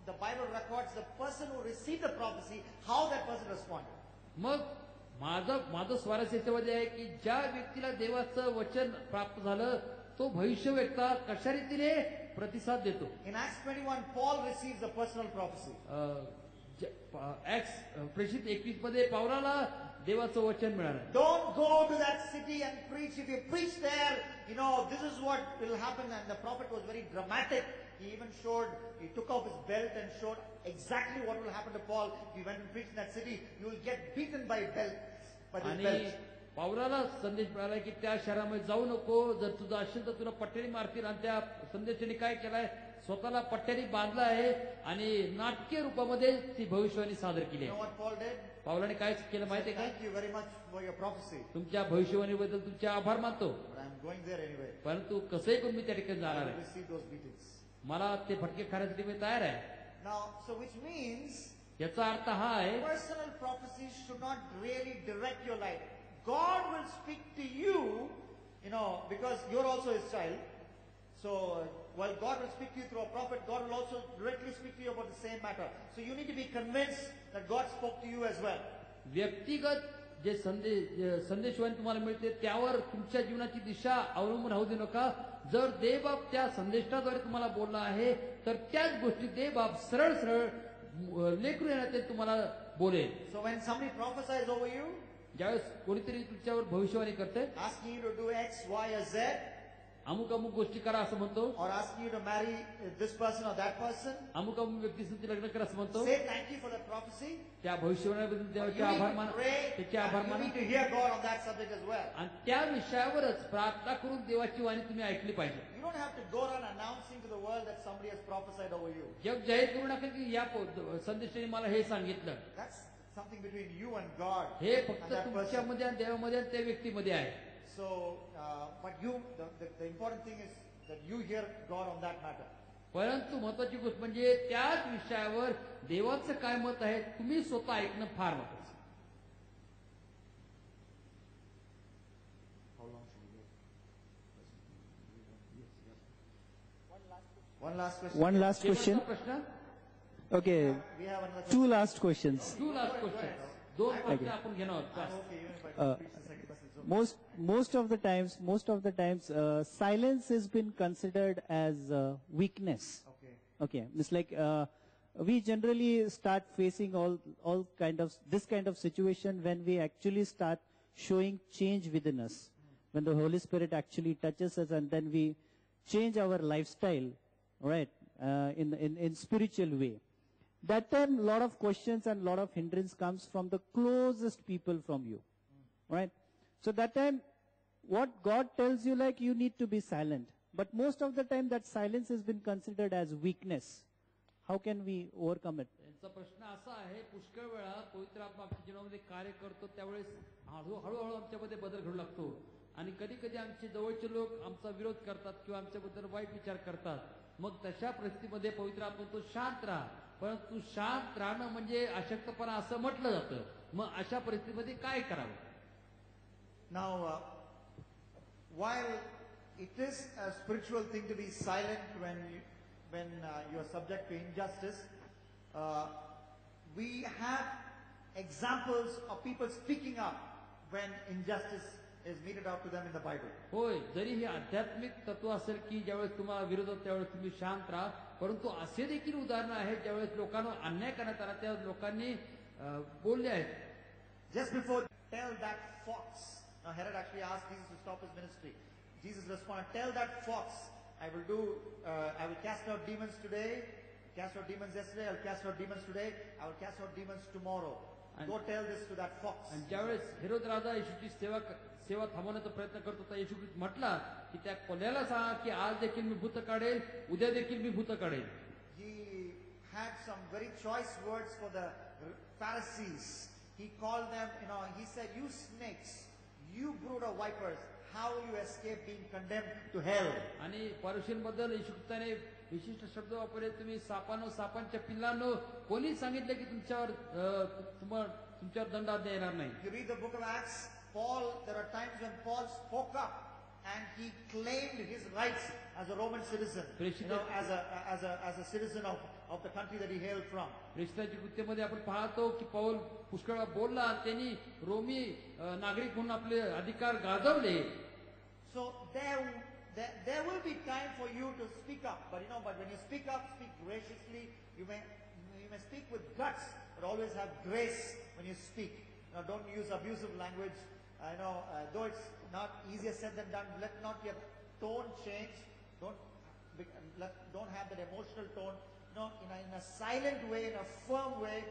the Bible records the person who received the prophecy, how that person responded. मग माझं स्वारस्य याच्यामध्ये आहे की ज्या व्यक्तीला देवाचं वचन प्राप्त झालं तो भविष्य व्यक्ता कशा रीतीने प्रतिसाद देतो. In Acts 21, Paul receives a personal prophecy. प्रेषित 21 मध्ये पावलाला देवाचं वचन मिळालं. Don't go to that city and preach. If you preach there, this is what will happen. And the prophet was very dramatic. He took off his belt and showed exactly what will happen to Paul. If you went and preached in that city, you will get beaten by his belt. आणि पावलाला संदेश मिळाला की त्या शहरामध्ये जाऊ नको, जर तुझं असेल तर तुला पट्ट्याने मारतील. आणि त्या संदेशाने काय केलाय, स्वतःला पट्ट्याने बांधला आहे आणि नाटकीय रूपामध्ये ती भविष्यवाणी सादर केली You know आहे. what Paul did? पावलाने काय केलं माहितीये का? Thank you very much for your prophecy. तुमच्या भविष्यवाणीबद्दल तुमचे आभार मानतो, But I'm going there anyway. परंतु कसंही करून मी त्या ठिकाणी I जाणार will आहे. receive those beatings. मला ते फटके खाण्यासाठी मी तयार आहे. Now, so which means याचा अर्थ हा आहे personal prophecies should not really direct your life. God will speak to you, because you're also his child. So while God will speak to you through a prophet, God will also directly speak to you about the same matter. So you need to be convinced that God spoke to you as well. व्यक्तिगत जे संदेशवाणी तुम्हाला मिळते त्यावर तुमच्या जीवनाची दिशा अवलंबून राहू देऊ नका. जर देवबाप त्या संदेशाद्वारे तुम्हाला बोलला आहे तर त्याच गोष्टी देवबाप सरळ सरळ लेकरू येण्यात तुम्हाला बोलेल. So when somebody prophesies over you, ज्यावेळेस कोणीतरी तुमच्यावर भविष्यवाणी करते, asking you to do X, Y, or Z, अमुक अमुक गोष्टी करा असं म्हणतो, or asking you to marry this person or that person. अमुक अमुक व्यक्तीसाठी लग्न करा असं म्हणतो, Say thank you for that prophecy. त्या भविष्यवाणीबद्दल You देवाचे need आभार to माना, pray त्याचे आभार and you माना need to hear God on that subject as well. आणि त्या विषयावरच प्रार्थना करून देवाची वाणी तुम्ही ऐकली पाहिजे. You don't have to go around announcing to the world that somebody has prophesied over you. जग जाहीर करू नका की या संदेशाने मला हे सांगितलं. That's something between you and God हे and फक्त that person. तुमच्यामध्ये आणि देवामध्ये आणि त्या व्यक्तीमध्ये आहे. So, but the important thing is that you hear God on that matter. परंतु महत्वाची गोष्ट म्हणजे त्याच विषयावर देवाचं काय मत आहे तुम्ही स्वतः ऐकणं फार महत्वाचं. One last question. One last question. शेवटचा प्रश्न, Okay, We have another two last questions. Two last question, दोन प्रश्न आपण घेणार आहोत. I'm okay even if I preach the second question. So Most of the times, silence has been considered as weakness. okay. Okay, it's like we generally start facing all kind of this kind of situation when we actually start showing change within us, when the Holy Spirit actually touches us, and then we change our lifestyle, right, in spiritual way. That time, lot of questions and lot of hindrance comes from the closest people from you, right? So that time, what God tells you, like, you need to be silent. But most of the time, that silence has been considered as weakness. How can we overcome it? त्यांचा प्रश्न असा आहे, पुष्कळ वेळा पवित्र आत्मा आमच्या जीवनामध्ये कार्य करतो त्यावेळेस हळूहळू आमच्यामध्ये बदल घडू लागतो आणि कधी कधी आमचे जवळचे लोक आमचा विरोध करतात किंवा आमच्याबद्दल वाईट विचार करतात. मग तशा परिस्थितीमध्ये पवित्र आत्मा तो शांत राहा, परंतु शांत राहणं म्हणजे अशक्तपणा असं म्हटलं जातं. मग अशा परिस्थितीमध्ये काय करावं? Now, while it is a spiritual thing to be silent when you are subject to injustice, we have examples of people speaking up when injustice is meted out to them in the Bible. होय, जरी हे आध्यात्मिक तत्व असेल की ज्यावेळेस तुम्हाला विरोध होतो त्यावेळेस तुम्ही शांत राहा, परंतु असे देखील उदाहरणं आहेत ज्यावेळेस लोकांना अन्याय करण्यात आला त्या लोकांनी बोलले आहेत. Just before tell that fox, now Herod actually asked Jesus to stop his ministry. Jesus responded, tell that fox, I will cast out demons today, cast out demons yesterday, I will cast out demons today, I will cast out demons tomorrow. Go tell this to that fox. आणि ज्यावेळेस Herod राजा येशूची सेवा थांबवण्याचा प्रयत्न करत होता, येशू ख्रिस्त म्हटला की त्या कोल्याला सांगा की आज देखील मी भूत काढेल, उद्या देखील मी भूत काढेल. He had some very choice words for the Pharisees. He called them, he said, you snakes, you brood of vipers, how will you escape being condemned to hell? आणि फरिसींबद्दल येशू ख्रिस्ताने विशिष्ट शब्द वापरले, तुम्ही सापांच्या पिल्लांनो, कोणी सांगितलं की तुमच्यावर दंड येणार नाही. You read the book of Acts, there are times when Paul spoke up and he claimed his rights as a Roman citizen, as a citizen of the country that he hailed from. प्रेषिताच्या कृत्यामध्ये आपण पाहतो की पौल पुष्कळ वेळा बोलला, त्यांनी Romney नागरिक म्हणून आपले अधिकार गाजवले. So there will be time for you to speak up, but when you speak up, speak graciously. You may speak with guts, but always have grace when you speak. Don't use abusive language. Though it's not easier said than done, let not your tone change. Don't have that emotional tone. In a silent way, in a firm way,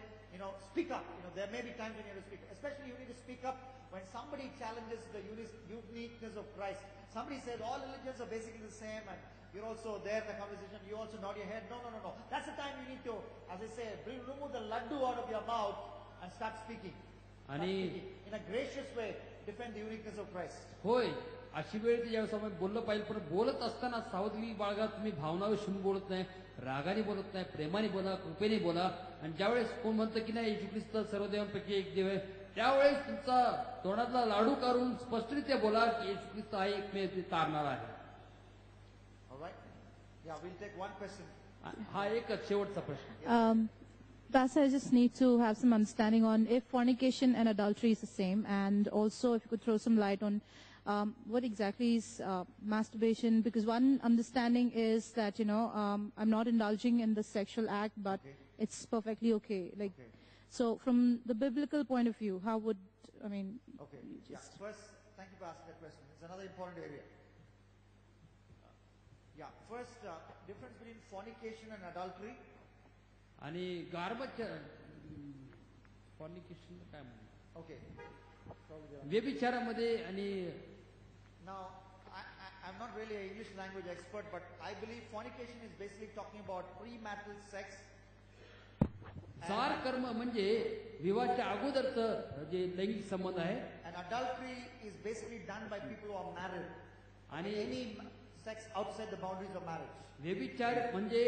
speak up. There may be times when you have to speak. Especially you need to speak up when somebody challenges the uniqueness of Christ. Somebody says all religions are basically the same and you're also there in the conversation, you also nod your head. No. That's the time you need to, as I say, remove the laddu out of your mouth and start speaking. In a gracious way, defend the uniqueness of Christ. होय, अशी वेळ ज्यावेळेस आपण बोललं पाहिजे, पण बोलत असताना सावधगिरी बाळगा. तुम्ही भावनाविषयी बोलत नाही, रागाने बोलत नाही, प्रेमाने बोला, कृपेने बोला. आणि ज्यावेळेस कोण म्हणतं की नाही येशू ख्रिस्त सर्व देवांपैकी एक देव आहे, त्यावेळेस तुमचा तोंडातला लाडू काढून स्पष्टरित्या बोला की येशू ख्रिस्त हा एकमेव तारणार आहे. All right? Yeah, we'll take one question. हा एकच शेवटचा प्रश्न. Pastor, I just need to have some understanding on if fornication and adultery is the same, and also if you could throw some light on what exactly is masturbation, because one understanding is that, I'm not indulging in the sexual act, but it's perfectly okay. So from the biblical point of view, how would, Okay. Yeah. First, thank you for asking that question. It's another important area. Yeah, first, difference between fornication and adultery. आणि गार्बच fornication काय म्हणतात Okay. व्यभिचारामध्ये आणि Now, I'm not really an English language expert, but I believe fornication is basically talking about premarital sex. जार कर्म म्हणजे विवाहाच्या अगोदरचं जे लैंगिक संबंध आहे And adultery is basically done by people who are married. आणि Any sex outside the boundaries of marriage. व्यभिचार म्हणजे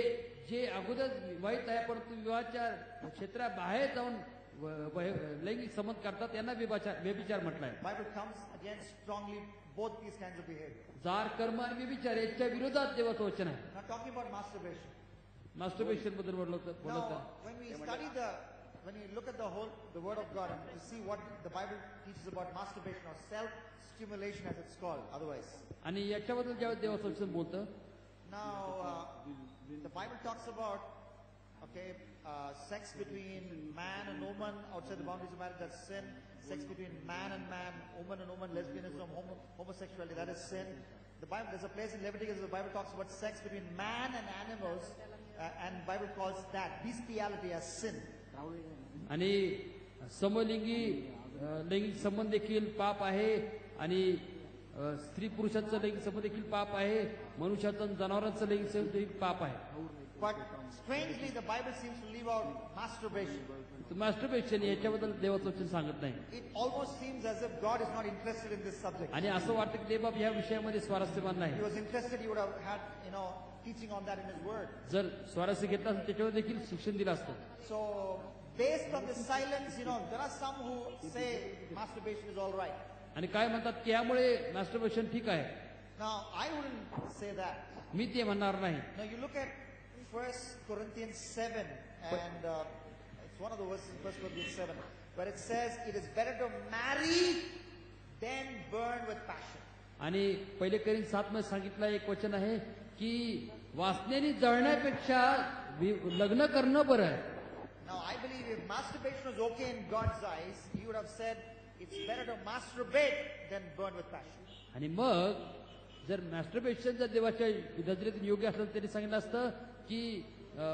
जे अगोदर विवाहित आहे परंतु विवाहाच्या क्षेत्राबाहेर जाऊन लैंगिक संबंध करतात यांना व्यभिचार म्हटलं आहे. Bible comes against strongly both these kinds of behavior. जार कर्म आणि व्यभिचार याच्या विरोधात देवाचं वचन आहे. Not talking about masturbation. Masturbation बद्दल बोलत Now, when we study when we look at the Word of God and we see what the Bible teaches about masturbation or self-stimulation as it's called, otherwise. आणि याच्याबद्दल जेव्हा देवाचं वचन बोलतं Now, the Bible talks about, sex between man and woman outside the boundaries of marriage, that's sin. Sex between man and man, woman and woman, lesbianism, homosexuality, that is sin. There's a place in Leviticus where the Bible talks about sex between man and animals, and Bible calls that bestiality as sin. आणि समलिंगी लैंगिक संबंध देखील पाप आहे आणि स्त्री पुरुषाचं लैंगिक संबंध देखील पाप आहे, मनुष्याचं आणि जनावरांचं लैंगिक संबंध देखील पाप आहे. But strangely, the Bible seems to leave out masturbation. Masturbation याच्याबद्दल देवाचं वचन सांगत नाही. It almost seems as if God is not interested in this subject. आणि असं वाटतं की देवबाप ह्या विषयामध्ये स्वारस्यवान If नाही. he was interested, he would have had, teaching on that in his word. जर स्वारस्य घेतला असतं त्याच्यावर देखील शिक्षण दिलं असतं. So, based on the silence, there are some who say masturbation is all right. आणि काय म्हणतात की यामुळे मास्टरबेशन ठीक आहे. Now, I wouldn't say that. मी ते म्हणणार नाही. Now, you look at 1 Corinthians 7, and it's one of the verses in 1 Corinthians 7, where it says, it is better to marry than burn with passion. आणि पहिले करीन 7 मध्ये सांगितलं एक वचन आहे की वासनेने जळण्यापेक्षा लग्न करणं बरं आहे. Now, I believe if masturbation was okay in God's eyes, He would have said, it's better to masturbate than burn with passion. आणि मग जर मॅस्टरबेशन जर देवाच्या नजरेतून योग्य असलं त्यांनी सांगितलं असतं की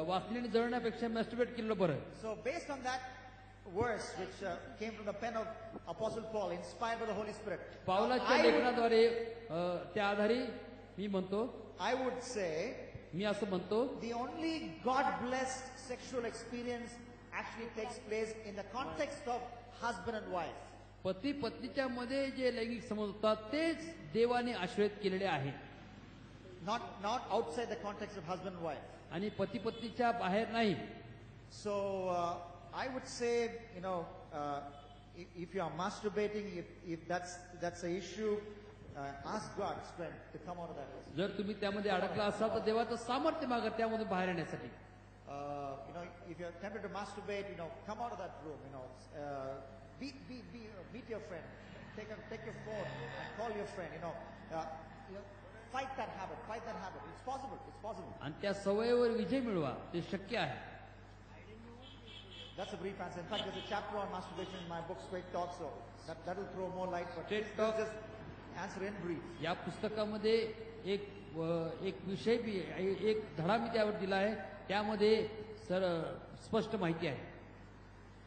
वासनेने जळण्यापेक्षा मॅस्टरबेट केलेलं बरं. So, based on that verse, which came from the pen of Apostle Paul, inspired by the Holy Spirit, पावलाच्या लेखनाद्वारे त्या आधारे मी म्हणतो, I would say, मी असं म्हणतो the only God-blessed sexual experience actually takes place in the context of husband and wife. पती पत्नीच्या मध्ये जे लैंगिक संबंध होतात तेच देवाने आश्रयित केलेले आहे. Not outside the context of husband and wife. आणि पती पत्नीच्या बाहेर नाही. So, I would say, if you are masturbating, if that's an issue, ask God's strength to come out of that. जर तुम्ही त्यामध्ये अडकला असाल तर देवाचं सामर्थ्य मागा त्यामधून बाहेर येण्यासाठी. If you're tempted to masturbate, come out of that room. Meet your friend. Take your phone and call your friend. Fight that habit. It's possible. आणि त्या सवयीवर विजय मिळवा, ते शक्य आहे. That's a brief answer. In fact, there's a chapter on masturbation in my book, Straight Talk, so that will throw more light. But Straight let's Talk. just answer in brief. या पुस्तकामध्ये एक विषय एक धडा मी त्यावर दिला आहे, त्यामध्ये स्पष्ट माहिती आहे.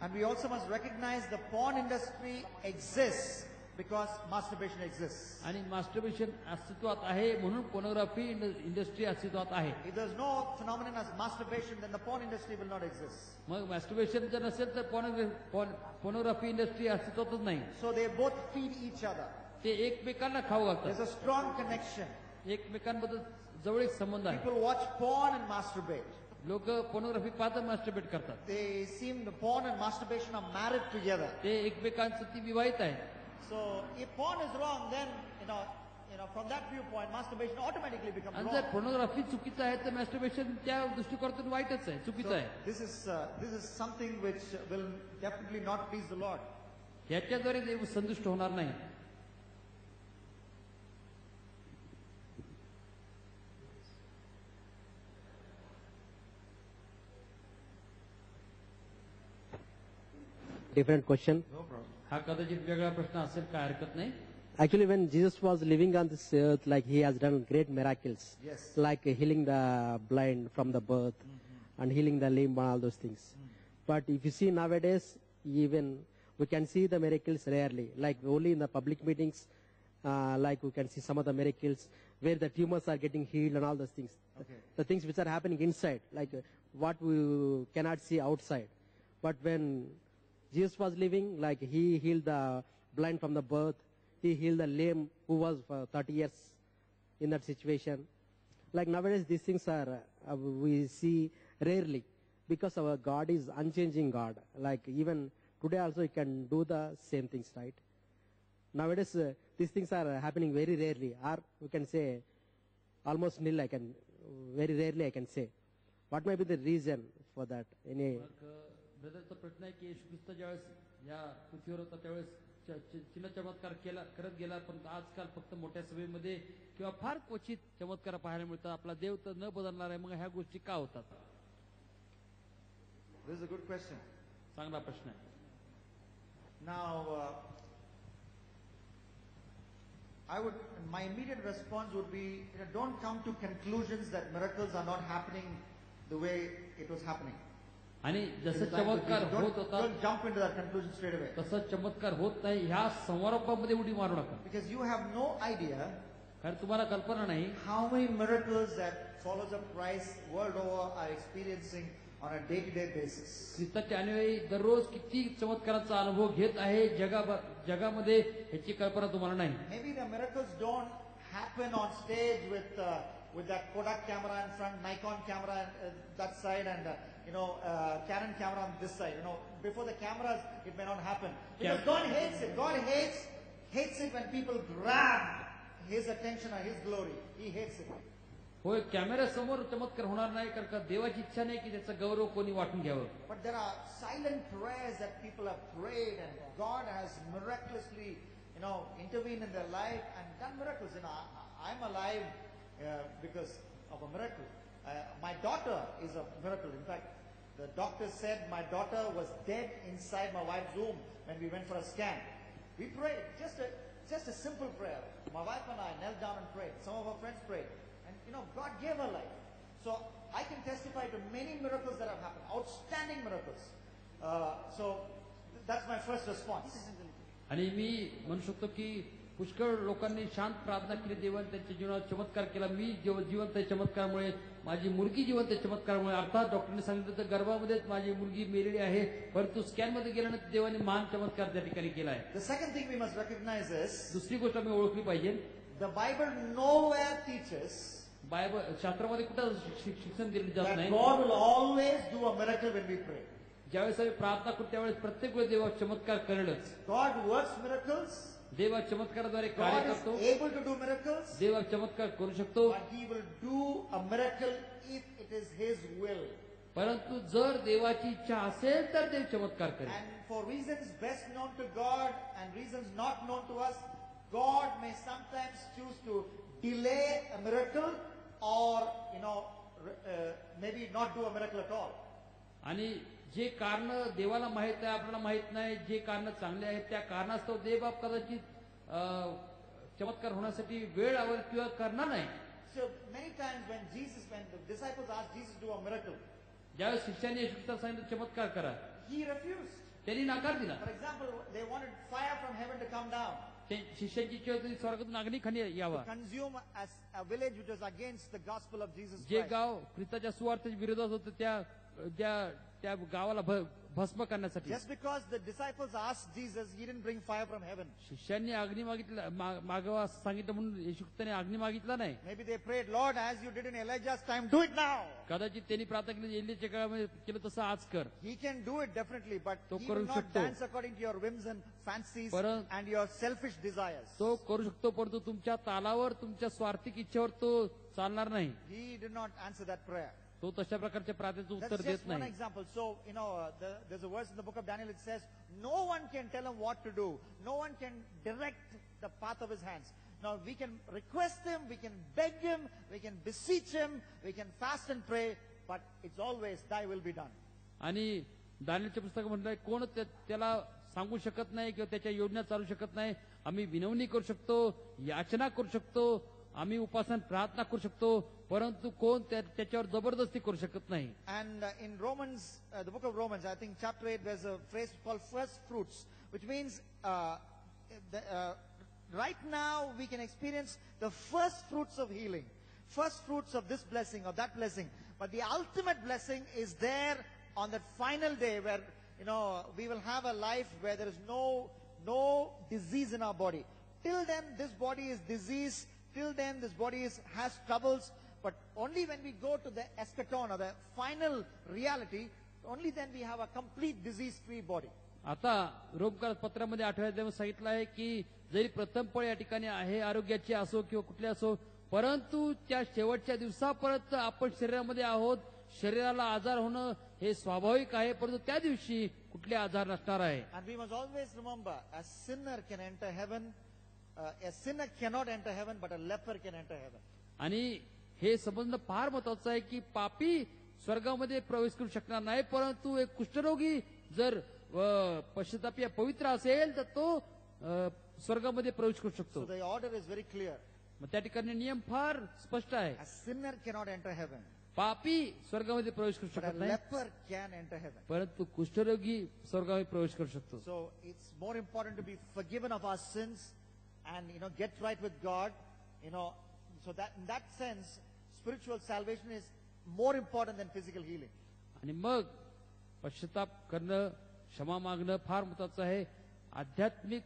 And we also must recognize the porn industry exists because masturbation exists. आणि मास्टरबेशन अस्तित्वात आहे म्हणून पोर्नोग्राफी इंडस्ट्री अस्तित्वात आहे. If there's no phenomenon as masturbation, then the porn industry will not exist. मग मास्टरबेशन जर नसेल तर पोर्नोग्राफी इंडस्ट्री अस्तित्वातच नाही. So they both feed each other. ते एकमेकांना खाऊ There's घालतात. a strong connection. एकमेकांबद्दल जवळीक संबंध आहे. People watch porn and masturbate. लोक पोर्नोग्राफी पाहत मास्टरबेट करतात. They seem the porn and masturbation are married together. ते एकमेकांचं ती विवाहित आहे. So if porn is wrong, then from that viewpoint, masturbation automatically becomes आणि wrong. जर पोर्नोग्राफी चुकीचं आहे तर मास्टरबेशन त्या दृष्टिकोनातून वाईटच आहे, चुकीचं So आहे. this is something which will definitely not please the Lord. याच्याद्वारे देव संतुष्ट होणार नाही. Different question. हा कदाचित वेगळा प्रश्न असेल, काय हरकत नाही. Actually, when Jesus was living on this earth, like he has done great miracles, Yes. like healing the blind from the birth and healing the lame and all those things. But if you see nowadays, even we can see the miracles rarely, like only in the public meetings, like we can see some of the miracles where the tumors are getting healed and all those things. Okay. The things which are happening inside, like what we cannot see outside. But when Jesus was living, like he healed the blind from the birth, he healed the lame who was for 30 years in that situation. Like nowadays, these things are we see rarely because our God is unchanging God. Like even today also, He can do the same things, right? Nowadays, these things are happening very rarely, or we can say almost nil. Very rarely I can say. What may be the reason for that? Any ब्रदरचा प्रश्न आहे की येशू ख्रिस्त ज्यावेळेस या पृथ्वीवर होता त्यावेळेस चिन्ह चमत्कार करत गेला, पण आजकाल फक्त मोठ्या सभेमध्ये किंवा फार क्वचित चमत्कार पाहायला मिळतात. आपला देव तर न बदलणार आहे, मग ह्या गोष्टी का होतात? This is a good question. चांगला प्रश्न आहे. Now, my immediate response would be, don't come to conclusions that miracles are not happening the way it was happening. आणि जसं चमत्कार होत होता Don't jump into that conclusion straight away. तसं चमत्कार होत नाही, ह्या समारोपामध्ये उडी मारू नका. Because you have no idea कारण तुम्हाला कल्पना नाही how many miracles that followers of Christ world over are experiencing on a day-to-day basis. ख्रिस्ताचे अनुयायी दररोज किती चमत्काराचा अनुभव घेत आहे जगामध्ये, ह्याची कल्पना तुम्हाला नाही. Maybe the miracles don't happen on stage with that Kodak camera in front, Nikon camera that side, and Canon camera on this side. Before the cameras, it may not happen because God hates it. God hates it when people grab His attention or His glory. He hates it. होय, कॅमेऱ्यासमोर चमत्कार होणार नाही, कारण का देवाची इच्छा नाही की त्याचा गौरव कोणी वाटून घ्यावं. But there are silent prayers that people have prayed, and God has miraculously, intervened in their life and done miracles. I'm alive because of a miracle. My daughter is a miracle. In fact, the doctor said my daughter was dead inside my wife's womb when we went for a scan. We prayed, just a simple prayer. My wife and I knelt down and prayed. Some of our friends prayed. And, God gave her life. So I can testify to many miracles that have happened, outstanding miracles. So that's my first response. आणि मी म्हणू शकतो की पुष्कळ लोकांनी शांत प्रार्थना केली, देवाने त्यांच्या जीवनात चमत्कार केला. मी जिवंत आहे चमत्कारामुळे, माझी मुलगी जिवंत आहे चमत्कारामुळे. अर्थात डॉक्टरने सांगितलं तर गर्भामध्येच माझी मुलगी मेलेली आहे, परंतु स्कॅन मध्ये गेल्यानंतर देवाने महान चमत्कार त्या ठिकाणी केला आहे. The second thing we must recognize is दुसरी गोष्ट आम्ही ओळखली पाहिजे, the Bible nowhere teaches Bible शास्त्रामध्ये कुठं शिक्षण दिलं जात that नाही God will always do a miracle when we pray. ज्यावेळेस आम्ही प्रार्थना करतो त्यावेळेस प्रत्येक वेळेस देवा चमत्कार करेलच. God works miracles. देवा चमत्काराद्वारे कार्य God is करतो, able to do miracles. देवा चमत्कार करू शकतो, But He will do a miracle if it is His will. परंतु जर देवाची इच्छा असेल तर देव चमत्कार करेल. And for reasons best known to God and reasons not known to us, God may sometimes choose to delay a miracle or, maybe not do a miracle at all. आणि जे कारण देवाला माहित आहे आपल्याला माहित नाही, जे कारण चांगले आहेत त्या कारणास्तव देवबाप कदाचित चमत्कार होण्यासाठी वेळ लावेल किंवा करणार नाही. So many times when the disciples asked Jesus to do a miracle, ज्यावेळेस शिष्याने येशू ख्रिस्ताला सांगितलं चमत्कार करा, He refused. त्यांनी नकार दिला. For example, they wanted fire from heaven to come down, शिष्यांची इच्छा होती स्वर्गातून अग्नी खाली यावा. consume as a village which was against the gospel of Jesus जे Christ. गाव ख्रिस्ताच्या सुवार्थेच्या विरोधात होतं त्या गावाला भस्म करण्यासाठी. Just because the disciples asked Jesus, He didn't bring fire from heaven. शिष्यांनी अग्नी मागवा सांगितलं म्हणून येशू ख्रिस्ताने अग्नी मागितला नाही. Maybe they prayed, Lord, as you did in Elijah's time, do it now. कदाचित त्यांनी प्रार्थना केली, एलियाच्या काळामध्ये केलं तसं आज कर. He can do it definitely, but तो He करू will not शकतो. dance according to your whims and fancies परं- and your selfish desires. तो करू शकतो, परंतु तुमच्या तालावर तुमच्या स्वार्थिक इच्छेवर तो चालणार नाही. He did not answer that prayer. तो तशा प्रकारच्या प्रार्थनेचं That's उत्तर just देत one नाही. example. So, there's a verse in the book of Daniel, it says, no one can tell him what to do. No one can direct the path of his hands. Now, we can request him, we can beg him, we can beseech him, we can fast and pray, but it's always, thy will be done. आणि दानियेलच्या पुस्तकात म्हटलंय, कोण त्याला सांगू शकत नाही किंवा त्याच्या योजना चालू शकत नाही. आम्ही विनवणी करू शकतो, याचना करू शकतो, आम्ही उपासन प्रार्थना करू शकतो, परंतु कोण त्याच्यावर जबरदस्ती करू शकत नाही. And in Romans, the book of Romans, I think chapter 8, there's a phrase called first fruits, which means right now we can experience the first fruits of healing, first fruits of this blessing or that blessing. But the ultimate blessing is there on that final day where, we will have a life where there is no disease in our body. Till then, this body is diseased. Till then, this body has troubles. But only when we go to the eschaton or the final reality, only then we have a complete disease-free body. आता रोमकार पत्रामध्ये 8व्या अध्यायामध्ये सांगितलं आहे की जरी प्रथम पळ या ठिकाणी आहे आरोग्याची असो किंवा कुठली असो, परंतु त्या शेवटच्या दिवसापर्यंत आपण शरीरामध्ये आहोत. शरीराला आजार होणं हे स्वाभाविक आहे, परंतु त्या दिवशी कुठले आजार नसणार आहे. And we must always remember, a sinner can enter heaven. A sinner cannot enter heaven, but a leper can enter heaven. आणि हे समजणं फार महत्वाचं आहे की पापी स्वर्गामध्ये प्रवेश करू शकणार नाही, परंतु एक कुष्ठरोगी जर पश्चातापी पवित्र असेल तर तो स्वर्गामध्ये प्रवेश करू शकतो. So the order is very clear. मग त्या ठिकाणी नियम फार स्पष्ट आहे. A sinner cannot enter heaven, पापी स्वर्गामध्ये प्रवेश करू but a शकत नाही, leper can enter heaven. परंतु कुष्ठरोगी स्वर्गामध्ये प्रवेश करू शकतो. So it's more important to be forgiven of our sins and get right with God. So that in that sense, spiritual salvation is more important than physical healing. आणि मग पश्चाताप करणं, क्षमा मागणं फार महत्वाचं आहे. आध्यात्मिक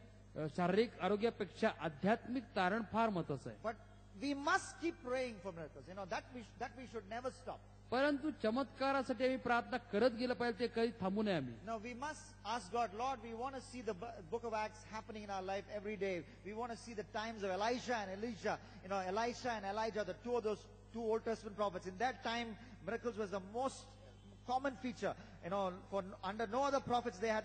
शारीरिक आरोग्यापेक्षा आध्यात्मिक तारण फार महत्वाचं आहे. But we must keep praying for miracles. That we should never stop. परंतु चमत्कारासाठी आम्ही प्रार्थना करत गेलं पाहिजे, ते कधी थांबू नये आम्ही. Now we must ask God, Lord, we want to see the book of Acts happening in our life every day. We want to see the times of Elisha and Elisha. Elisha and Elijah, the two Old Testament prophets. In that time, miracles was the most common feature. For under no other prophets they had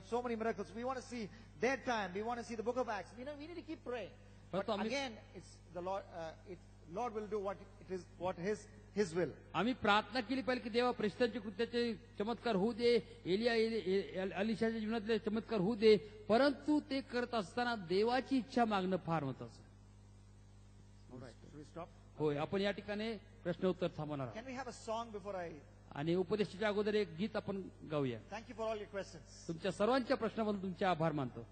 so many miracles. We want to see their time. We want to see the book of Acts. We need to keep praying. But again, it's the Lord. Lord will do what His will. आम्ही प्रार्थना केली पाहिजे की देवा प्रेषितांच्या कृत्याचे चमत्कार होऊ दे, अलिशाच्या जीवनातले चमत्कार होऊ दे, परंतु ते करत असताना देवाची इच्छा मागणं फार महत्वाचं. होय, आपण या ठिकाणी प्रश्न उत्तर थांबवणार आहोत. Can we have a song before I? आणि उपदेशाच्या अगोदर एक गीत आपण गाऊया. Thank you for all your questions. तुमच्या सर्वांच्या प्रश्नाबद्दल तुमचे आभार मानतो.